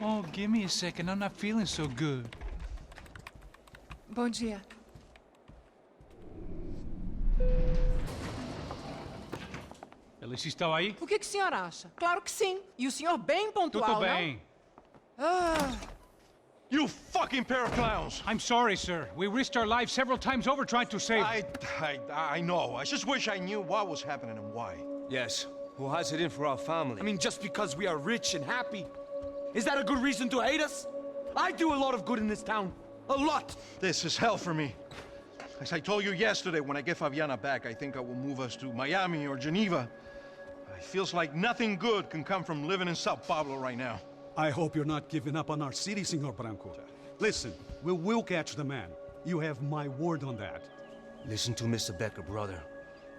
Oh, give me a second. I'm not feeling so good. Bom dia. Alice estava aí? O que o senhor acha? Claro que sim. E o senhor bem pontual, Tudo bem. não? Ah, You fucking pair of clowns! I'm sorry, sir. We risked our lives several times over trying to save... I know. I just wish I knew what was happening and why. Yes, who has it in for our family? I mean, just because we are rich and happy, is that a good reason to hate us? I do a lot of good in this town. A lot! This is hell for me. As I told you yesterday, when I get Fabiana back, I think I will move us to Miami or Geneva. It feels like nothing good can come from living in Sao Paulo right now. I hope you're not giving up on our city, Senor Branco. Listen, we will catch the man. You have my word on that. Listen to Mr. Becker, brother.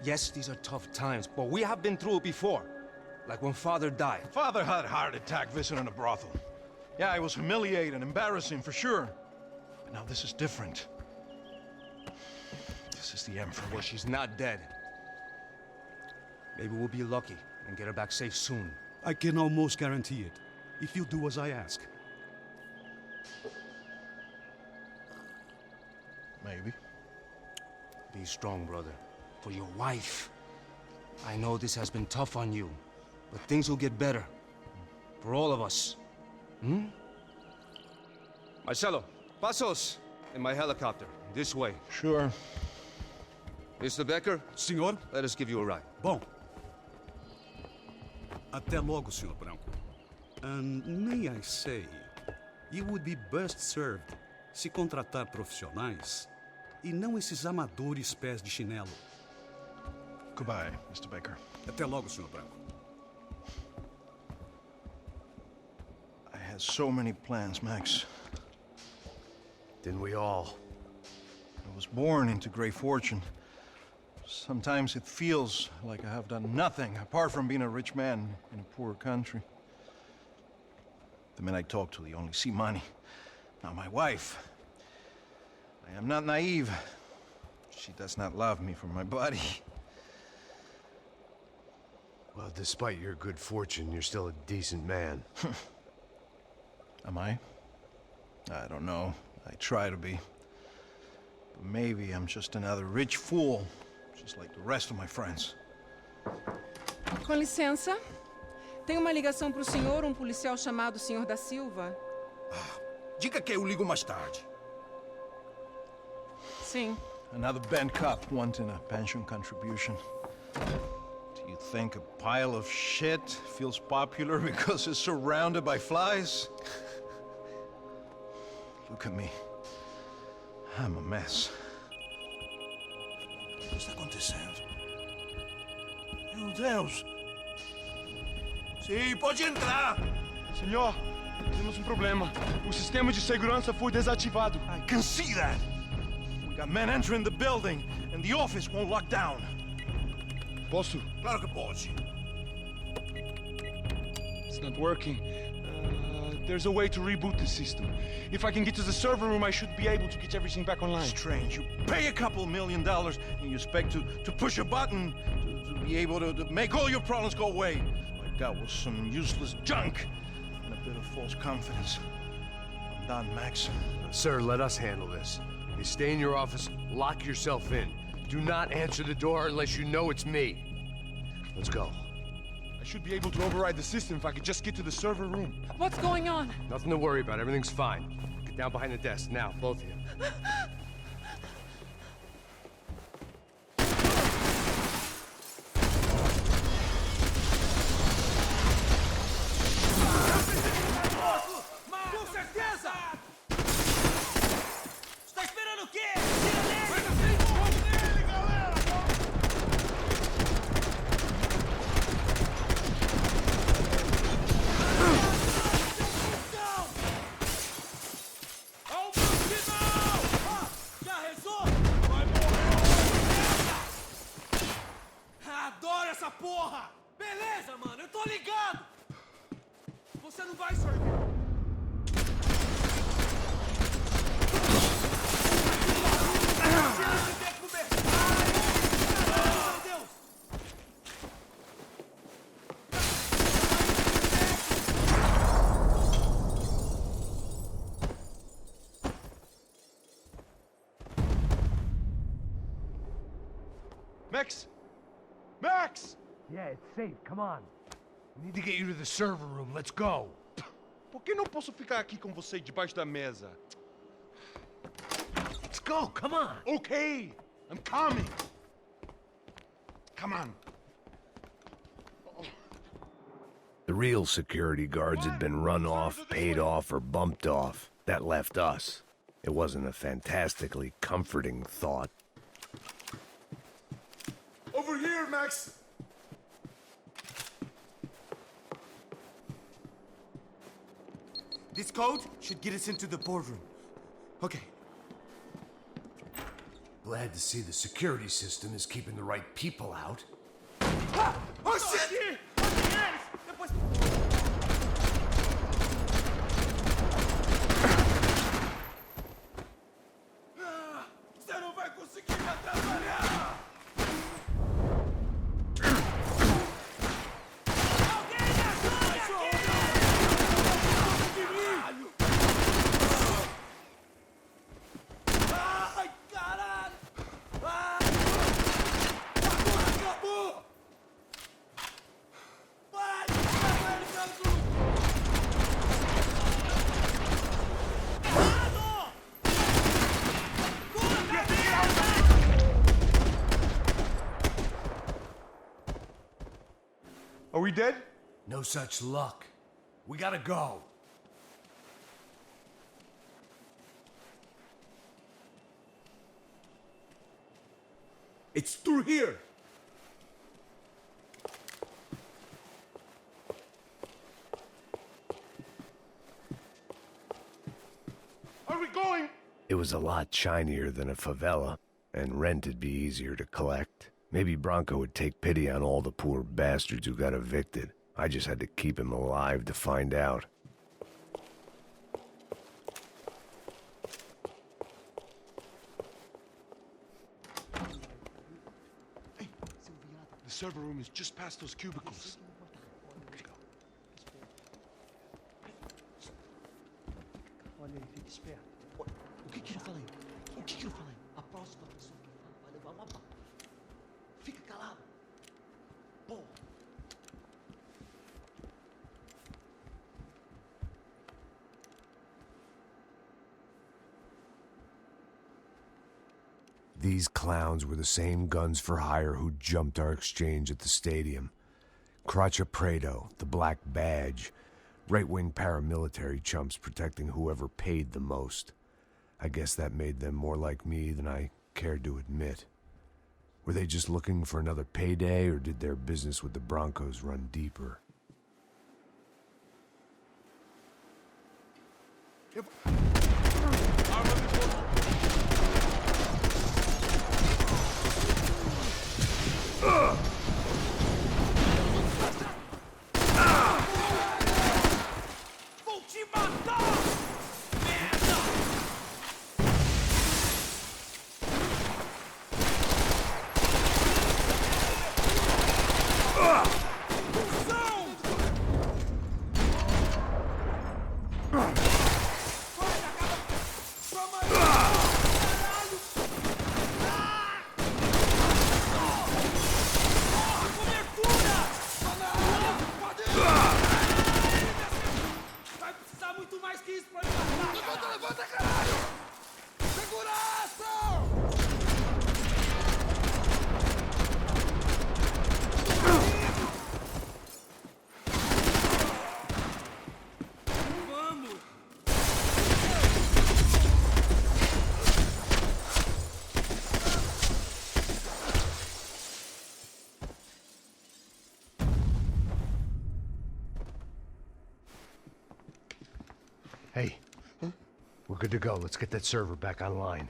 Yes, these are tough times, but we have been through it before. Like when Father died. Father had a heart attack visiting a brothel. Yeah, it was humiliating, embarrassing, for sure. But now this is different. This is the end for me. Well, she's not dead. Maybe we'll be lucky and get her back safe soon. I can almost guarantee it, if you do as I ask. Maybe. Be strong, brother. For your wife. I know this has been tough on you, but things will get better. For all of us. Hmm? Marcelo, pasos in my helicopter. This way. Sure. Mr. Becker, Senhor? let us give you a ride. Bom. Até logo, Senhor Branco. And may I say, you would be best served se contratar profissionais e não esses amadores pés de chinelo. Goodbye, Mr. Baker. Até logo, Senhor Branco. I had so many plans, Max. Didn't we all? I was born into great fortune. Sometimes it feels like I have done nothing apart from being a rich man in a poor country. The men I talk to, they only see money. Now my wife, I am not naive. She does not love me for my body. Well, despite your good fortune, you're still a decent man. Am I? I don't know. I try to be. But maybe I'm just another rich fool, just like the rest of my friends. com licença. Tem uma ligação para o senhor, um policial chamado Sr. da Silva. Diga que eu ligo mais tarde. Sim. Another bent cop wanting a pension contribution. Do you think a pile of shit feels popular because it's surrounded by flies? Look at me. I'm a mess. O que está acontecendo? Meu Deus! Sim, pode entrar! Senhor, temos um problema. O sistema de segurança foi desativado. I can see that! We got men entering the building, and the office won't lock down. Posso? Claro que pode. It's not working. There's a way to reboot the system. If I can get to the server room, I should be able to get everything back online. Strange. You pay a couple $1 million, and you expect to push a button to be able to make all your problems go away. All I got was some useless junk and a bit of false confidence. I'm done, Max. Sir, let us handle this. You stay in your office, lock yourself in. Do not answer the door unless you know it's me. Let's go. I should be able to override the system if I could just get to the server room. What's going on? Nothing to worry about. Everything's fine. Get down behind the desk. Now, both of you. Com certeza! Está esperando o quê? Tira nele! Vai na frente! Vamos nele, galera! Ao final! Já rezou? Vai morrer! Adoro essa porra! Beleza, mano, eu tô ligado! Você não vai sorrir! Max? Max! Yeah, it's safe. Come on. We need to get you to the server room. Let's go. Por que não posso ficar aqui com você debaixo da mesa? Let's go. Come on. Okay, I'm coming. Come on. The real security guards had been run off, paid off, or bumped off. That left us. It wasn't a fantastically comforting thought. Over here, Max! This code should get us into the boardroom. Okay. Glad to see the security system is keeping the right people out. Ah! Oh, shit! Você não vai conseguir me atrapalhar! Alguém me ajude aqui! Ai, caralho! Ai! Agora acabou! Vai! Vai, Leandro! Are we dead? No such luck. We gotta go. It's through here! Are we going? It was a lot shinier than a favela, and rent'd be easier to collect. Maybe Bronco would take pity on all the poor bastards who got evicted. I just had to keep him alive to find out. The server room is just past those cubicles. Olha aí, fica esperto. O que eu falei? O que eu falei? A próxima pessoa que fala vai levar uma bala. Fica calado. Boa. These clowns were the same guns for hire who jumped our exchange at the stadium. Crotcha Prado, the Black Badge, right-wing paramilitary chumps protecting whoever paid the most. I guess that made them more like me than I cared to admit. Were they just looking for another payday, or did their business with the Broncos run deeper? Vou te matar! Merda! Função! Vai, acaba! Toma aí! Caralho! Cobertura! Vai precisar muito mais que isso pra me matar! Levanta, levanta, caralho! Segurança! Vamos! Hey, we're good to go. Let's get that server back online.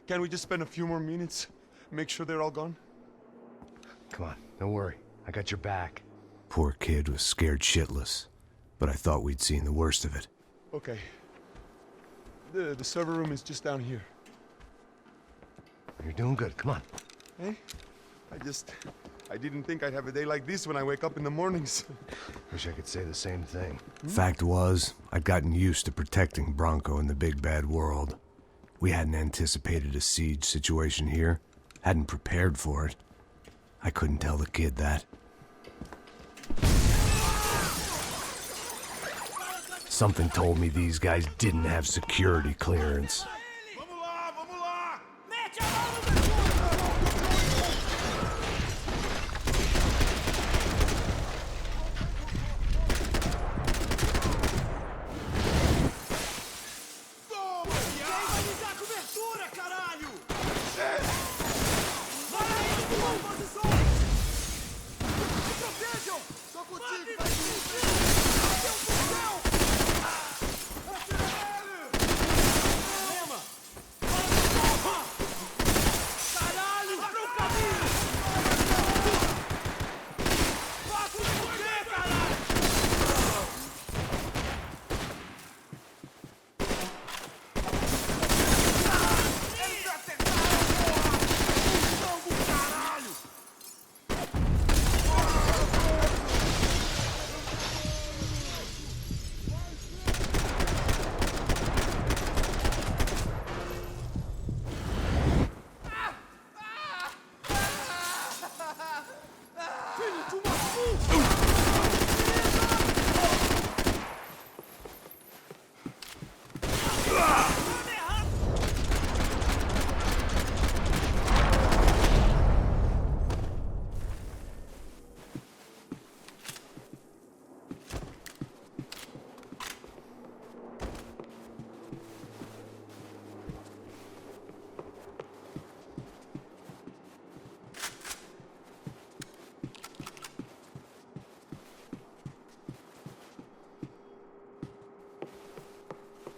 Can we just spend a few more minutes? Make sure they're all gone? Come on, don't worry. I got your back. Poor kid was scared shitless, but I thought we'd seen the worst of it. Okay. The server room is just down here. You're doing good. Come on. Hey? I didn't think I'd have a day like this when I wake up in the mornings. Wish I could say the same thing. Fact was, I'd gotten used to protecting Bronco in the big bad world. We hadn't anticipated a siege situation here, Hadn't prepared for it. I couldn't tell the kid that. Something told me these guys didn't have security clearance.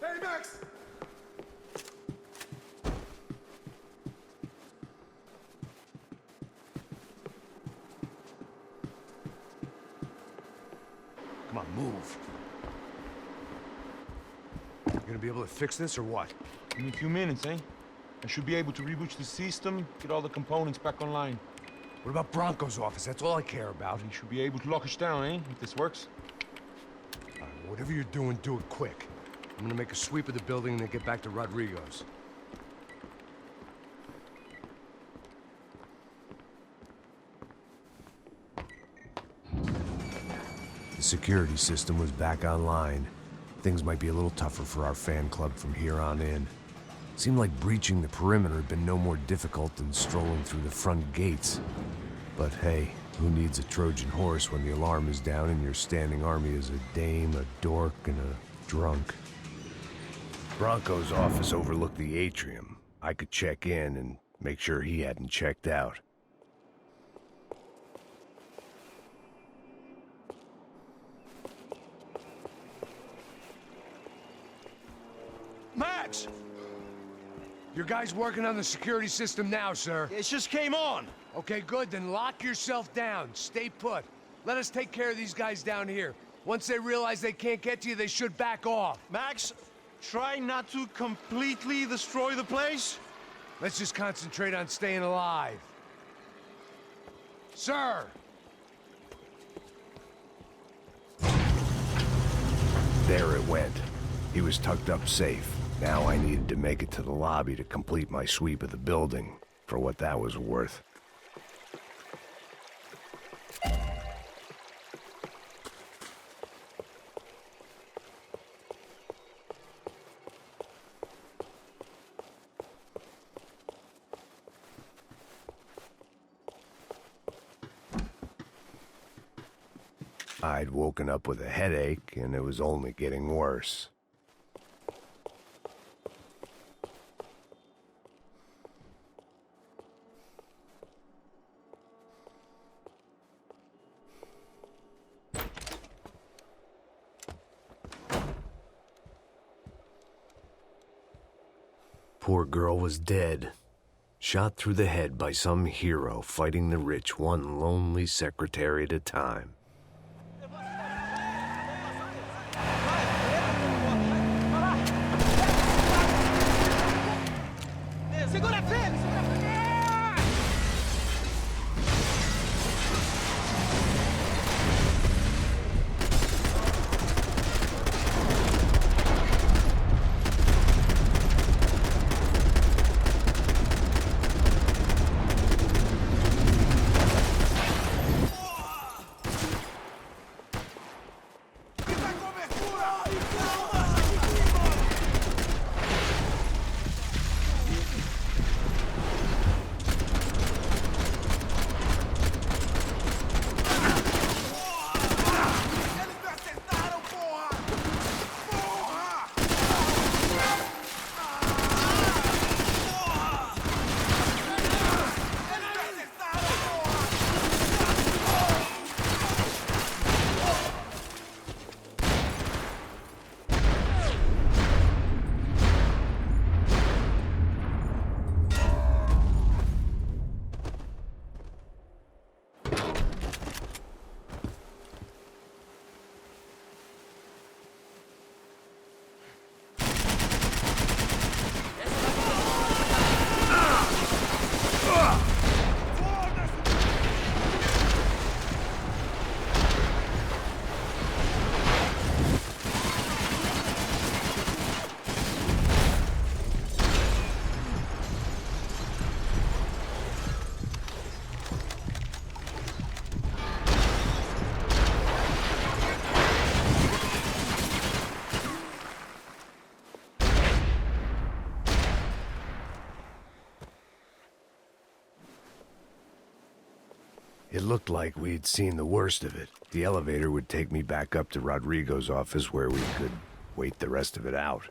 Hey, Max! Come on, move. You gonna be able to fix this or what? In a few minutes, eh? I should be able to reboot the system, get all the components back online. What about Bronco's office? That's all I care about. You should be able to lock us down, eh? If this works. All right, well, whatever you're doing, do it quick. I'm gonna make a sweep of the building and then get back to Rodrigo's. The security system was back online. Things might be a little tougher for our fan club from here on in. Seemed like breaching the perimeter had been no more difficult than strolling through the front gates. But hey, who needs a Trojan horse when the alarm is down and your standing army is a dame, a dork, and a drunk? Bronco's office overlooked the atrium. I could check in and make sure he hadn't checked out. Max! Your guy's working on the security system now, sir. It just came on. Okay, good. Then lock yourself down. Stay put. Let us take care of these guys down here. Once they realize they can't get to you, they should back off. Max, try not to completely destroy the place. Let's just concentrate on staying alive. Sir! There it went. He was tucked up safe. Now I needed to make it to the lobby to complete my sweep of the building, for what that was worth. I'd woken up with a headache, and it was only getting worse. Poor girl was dead. Shot through the head by some hero fighting the rich one lonely secretary at a time. looked like we'd seen the worst of it. The elevator would take me back up to Rodrigo's office where we could wait the rest of it out.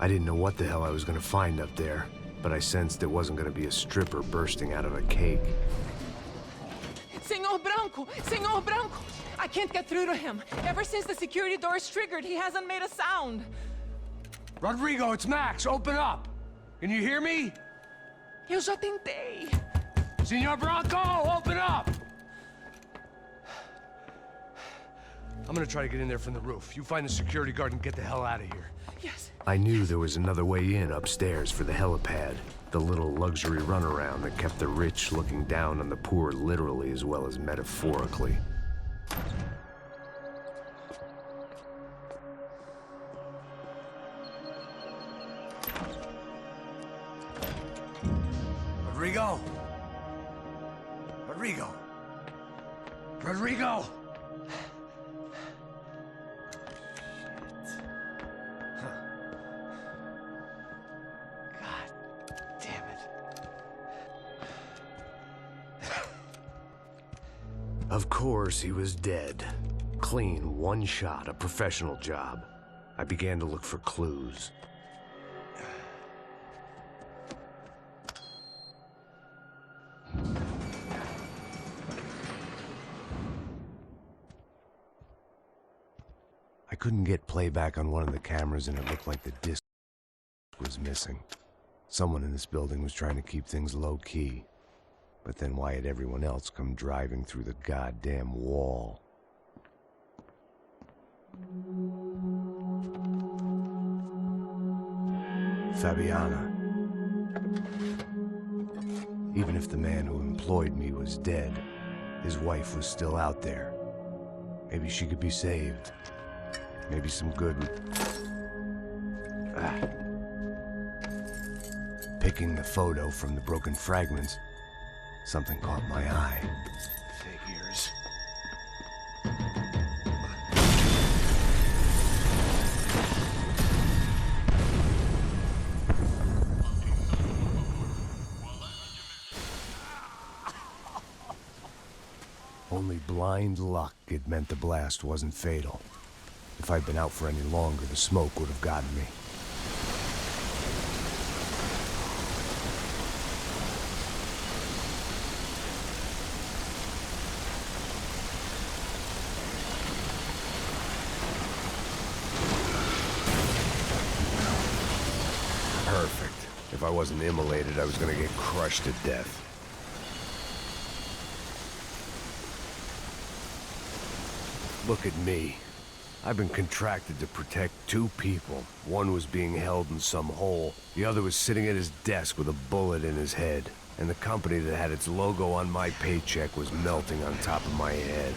I didn't know what the hell I was gonna find up there, but I sensed it wasn't gonna be a stripper bursting out of a cake. Senor Branco! Senor Branco! I can't get through to him. Ever since the security door is triggered, he hasn't made a sound. Rodrigo, it's Max. Open up. Can you hear me? Eu já tentei. Senor Branco, open up! I'm gonna try to get in there from the roof. You find the security guard and get the hell out of here. Yes. I knew there was another way in upstairs for the helipad, the little luxury runaround that kept the rich looking down on the poor literally as well as metaphorically. Rodrigo! Rodrigo! Rodrigo! Of course, he was dead. Clean, one shot, a professional job. I began to look for clues. I couldn't get playback on one of the cameras and it looked like the disc was missing. Someone in this building was trying to keep things low-key. But then why had everyone else come driving through the goddamn wall? Fabiana. Even if the man who employed me was dead, his wife was still out there. Maybe she could be saved. Maybe some good... Picking the photo from the broken fragments, something caught my eye. Figures. Only blind luck it meant the blast wasn't fatal. If I'd been out for any longer, the smoke would have gotten me. Perfect. If I wasn't immolated, I was gonna get crushed to death. Look at me. I've been contracted to protect two people. One was being held in some hole. The other was sitting at his desk with a bullet in his head. And the company that had its logo on my paycheck was melting on top of my head.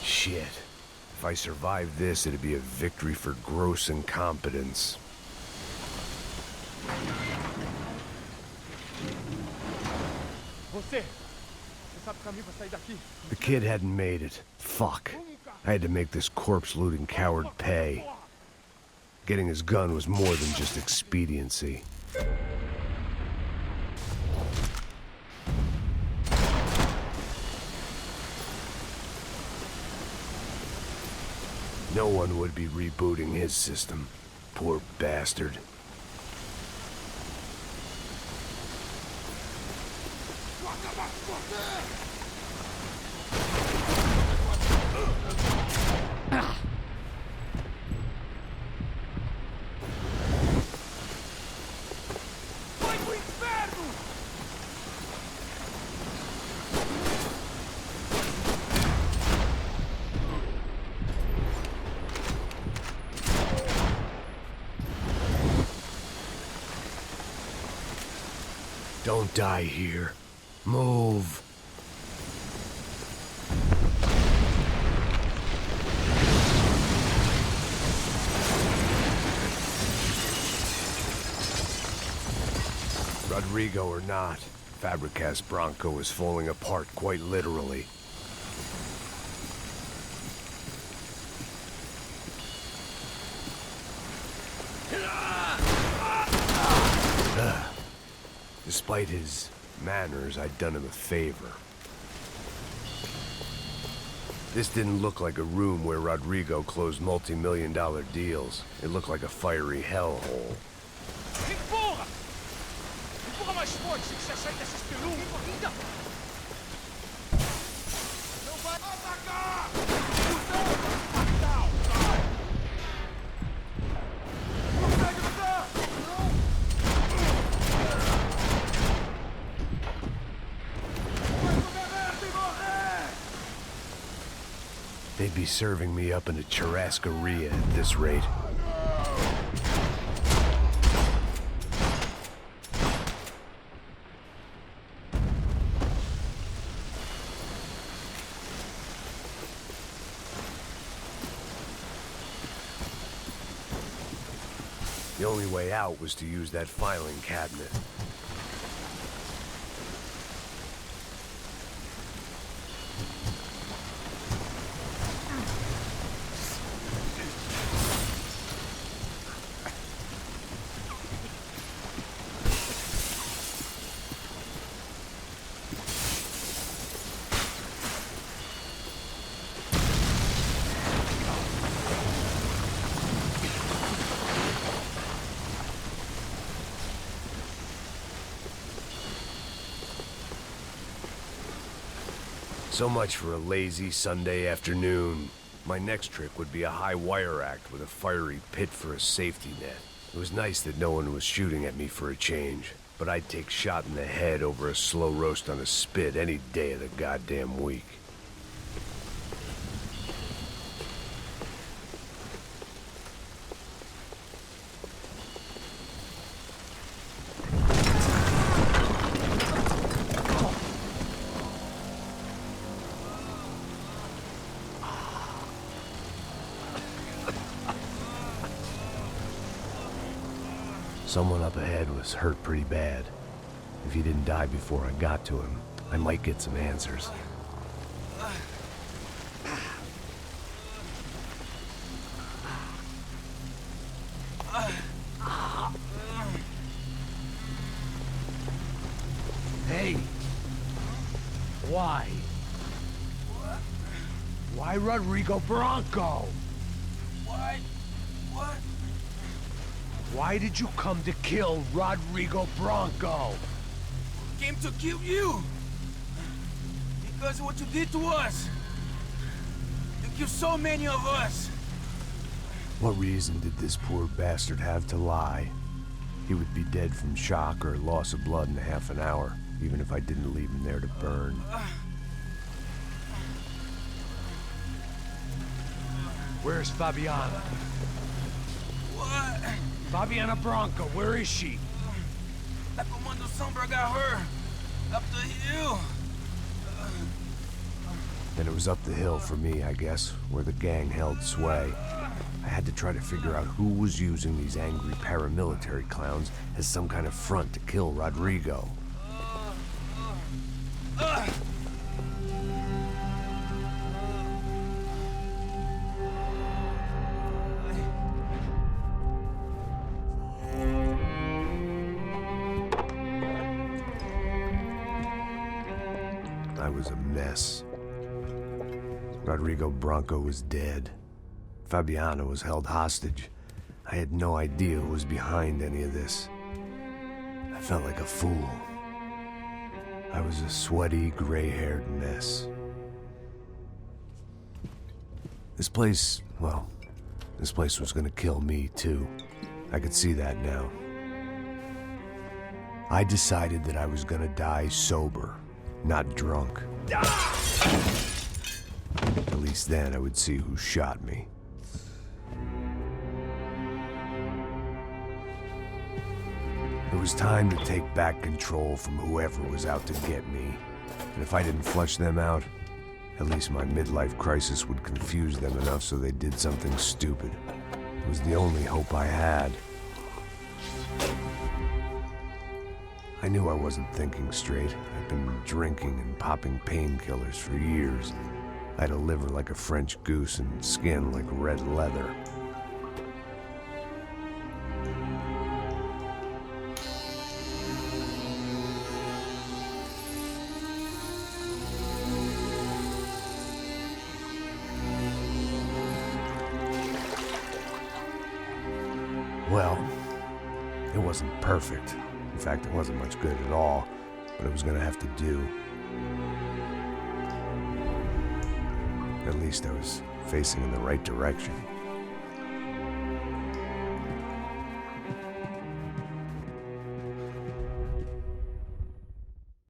Shit. If I survived this, it'd be a victory for gross incompetence. The kid hadn't made it. Fuck. I had to make this corpse-looting coward pay. Getting his gun was more than just expediency. No one would be rebooting his system. Poor bastard. Don't die here. Move. Rodrigo or not, Fabricas Bronco is falling apart quite literally. Despite his manners, I'd done him a favor. This didn't look like a room where Rodrigo closed multi-million-dollar deals. It looked like a fiery hellhole. Empurra! Empurra mais forte se quiser sair dessa espelunca. Corrida! Não vai atacar! They'd be serving me up in a churrascaria at this rate. The only way out was to use that filing cabinet. So much for a lazy Sunday afternoon. My next trick would be a high wire act with a fiery pit for a safety net. It was nice that no one was shooting at me for a change, but I'd take shot in the head over a slow roast on a spit any day of the goddamn week. Someone up ahead was hurt pretty bad. If he didn't die before I got to him, I might get some answers. Hey! Why? Why Rodrigo Bronco? Why? What? Why did you come to kill Rodrigo Bronco? Came to kill you. Because of what you did to us. You killed so many of us. What reason did this poor bastard have to lie? He would be dead from shock or loss of blood in half an hour, even if I didn't leave him there to burn. Where's Fabiana? What? Fabiana Bronco, where is she? That Comando Sombra got her. Up the hill. Then it was up the hill for me, I guess, where the gang held sway. I had to try to figure out who was using these angry paramilitary clowns as some kind of front to kill Rodrigo. I was a mess. Rodrigo Bronco was dead. Fabiana was held hostage. I had no idea who was behind any of this. I felt like a fool. I was a sweaty, gray-haired mess. This place, well, this place was gonna kill me too. I could see that now. I decided that I was gonna die sober, not drunk. At least then I would see who shot me. It was time to take back control from whoever was out to get me. And if I didn't flush them out, at least my midlife crisis would confuse them enough so they did something stupid. It was the only hope I had. I knew I wasn't thinking straight. I'd been drinking and popping painkillers for years. I had a liver like a French goose and skin like red leather. Well, it wasn't perfect. In fact, it wasn't much good at all, but it was gonna have to do. At least I was facing in the right direction.